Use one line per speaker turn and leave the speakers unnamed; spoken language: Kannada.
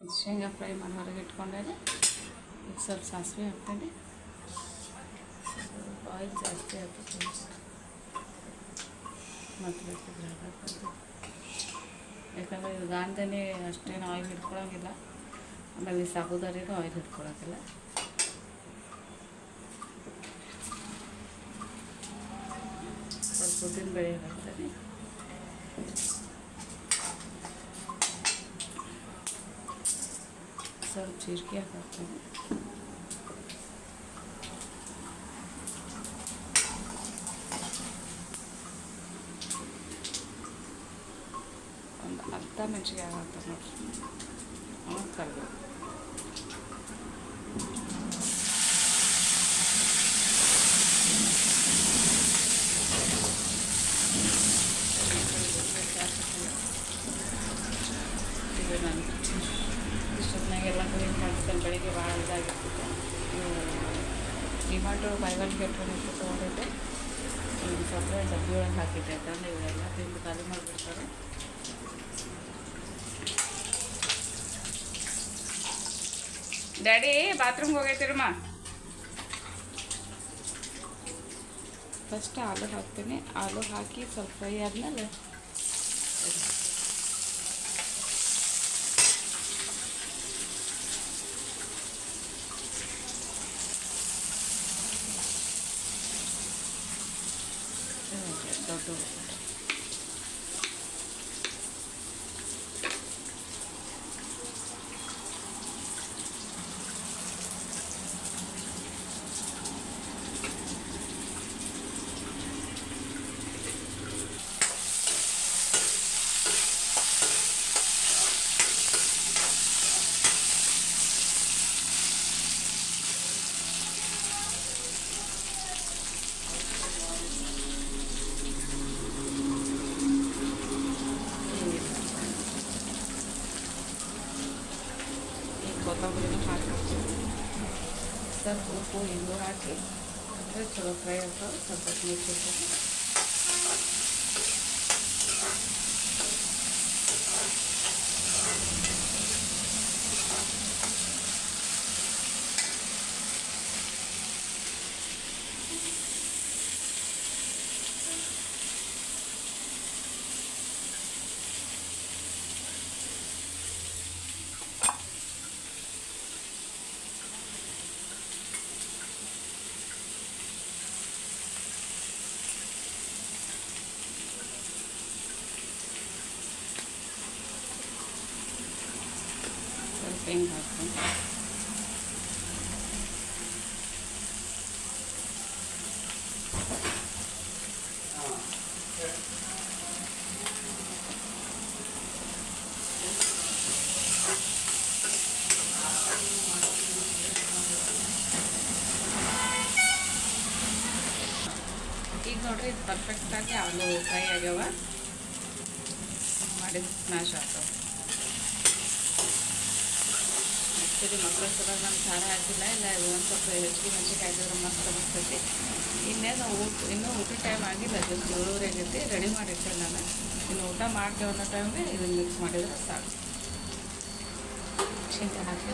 ಶೇಂಗಾ ಫ್ರೈ ಮಾಡಿ ಹೊರಗೆ ಇಟ್ಕೊಂಡೆ. ಈಗ ಸ್ವಲ್ಪ ಸಾಸಿವೆ ಹಾಕ್ತೇನೆ. ಆಯಿಲ್ ಜಾಸ್ತಿ ಹಾಕ್ತೀನಿ ಮತ್ತು ಬೇಕಿದ್ರೆ ಹಾಕ್ತೀನಿ. ಯಾಕಂದರೆ ಇದು ಗಾಂಧನಿ ಅಷ್ಟೇನು ಆಯಿಲ್ ಹಿಡ್ಕೊಳಂಗಿಲ್ಲ. ಆಮೇಲೆ ಈ ಸಾಬುದಾರಿನೂ ಆಯಿಲ್ ಹಿಡ್ಕೊಳಂಗಿಲ್ಲ. ಸ್ವಲ್ಪ ಉದ್ದಿನಬೇಳೆ ಹಾಕ್ತೇನೆ. ಸ್ವಲ್ಪ ಜೀರಿಗೆ ಹಾಕ್ತೇನೆ. ಒಂದು ಅರ್ಧ ಮೆಣಸಿನ್ಕಾಯಿ ಹಾಕ್ತಾರೆ ನೋಡಿರಿ. ಆಮೇಲೆ ಕರಿಬೇವು. ಇದು ನಾನು ಇಷ್ಟೊತ್ತಿನಾಗೆಲ್ಲ ಕ್ಲೀನ್ ಮಾಡ್ತಿದ್ದೆ. ಬೆಳಿಗ್ಗೆ ಭಾಳ ಇದಾಗಿರ್ತಿತ್ತು. ಡಿಮಾಟೋ ಬೈವಲ್ ಗೆಟ್ ಒನ್ ಇತ್ತು ತೊಗೊಂಡಿದ್ದೆ. ಈಗ ಸ್ವಲ್ಪ ಡಬ್ಬಿ ಒಳಗೆ ಹಾಕಿದ್ದೆ. ಯಾಕಂದರೆ ಇವರೆಲ್ಲ ತಿಂದು ಖಾಲಿ ಮಾಡಿಬಿಡ್ತಾರೆ. ಡ್ಯಾಡಿ ಬಾತ್ರೂಮ್ಗೆ ಹೋಗೈತಿರಮ್ಮ. ಫಸ್ಟ್ ಆಲೂ ಹಾಕ್ತೀನಿ. ಆಲೂ ಹಾಕಿ ಸ್ವಲ್ಪ ಫ್ರೈ ಆದಮೇಲೆ ದೊಡ್ಡ ಕೊತ್ತಂಬರಿನೂ ಹಾಕಿರ್ತೀವಿ. ಸ್ವಲ್ಪ ಉಪ್ಪು ಹಿಂಗು ಹಾಕಿ ಅಂದರೆ ಚಲೋ ಫ್ರೈ ಆಗ್ತಾವೆ. ಸ್ವಲ್ಪ ಮಿಕ್ಸಿರ್ತೀವಿ. ಸ್ವಲ್ಪ ಹಿಂಗೆ ಹಾಕ್ತೀನಿ. ಈಗ ನೋಡ್ರಿ ಇದು ಪರ್ಫೆಕ್ಟಾಗಿ ಆಲೂ ಫ್ರೈ ಆಗ್ಯಾವ. ಮಾಡಿದ ಸ್ಮ್ಯಾಶ್ ಆಗ್ತಾವೆ. ಆ್ಯಕ್ಚುಲಿ ಮಕ್ಕಳ ಸಲ ನಾನು ಖಾರ ಹಾಕಿಲ್ಲ. ಇಲ್ಲ ಒಂದು ಸ್ವಲ್ಪ ಹೆಚ್ಚಿಗೆ ಮೆಣಸಿನ್ಕಾಯಿ ಹಾಕಿದ್ರೆ ಮಸ್ತ್ ಅನಿಸ್ತೈತಿ. ಇನ್ನೇನು ಇನ್ನೂ ಊಟ ಟೈಮ್ ಆಗಿಲ್ಲ. ಜಸ್ಟ್ 7:30 ಆಗೈತಿ. ರೆಡಿ ಮಾಡಿಟ್ಟೆ ನಾನು. ಇನ್ನು ಊಟ ಮಾಡ್ತೇವೆ ಅನ್ನೋ ಟೈಮ್ಗೆ ಇದನ್ನು ಮಿಕ್ಸ್ ಮಾಡಿದ್ರೆ ಸಾಕು. ಶೇಂಗಾ ಹಾಕಿ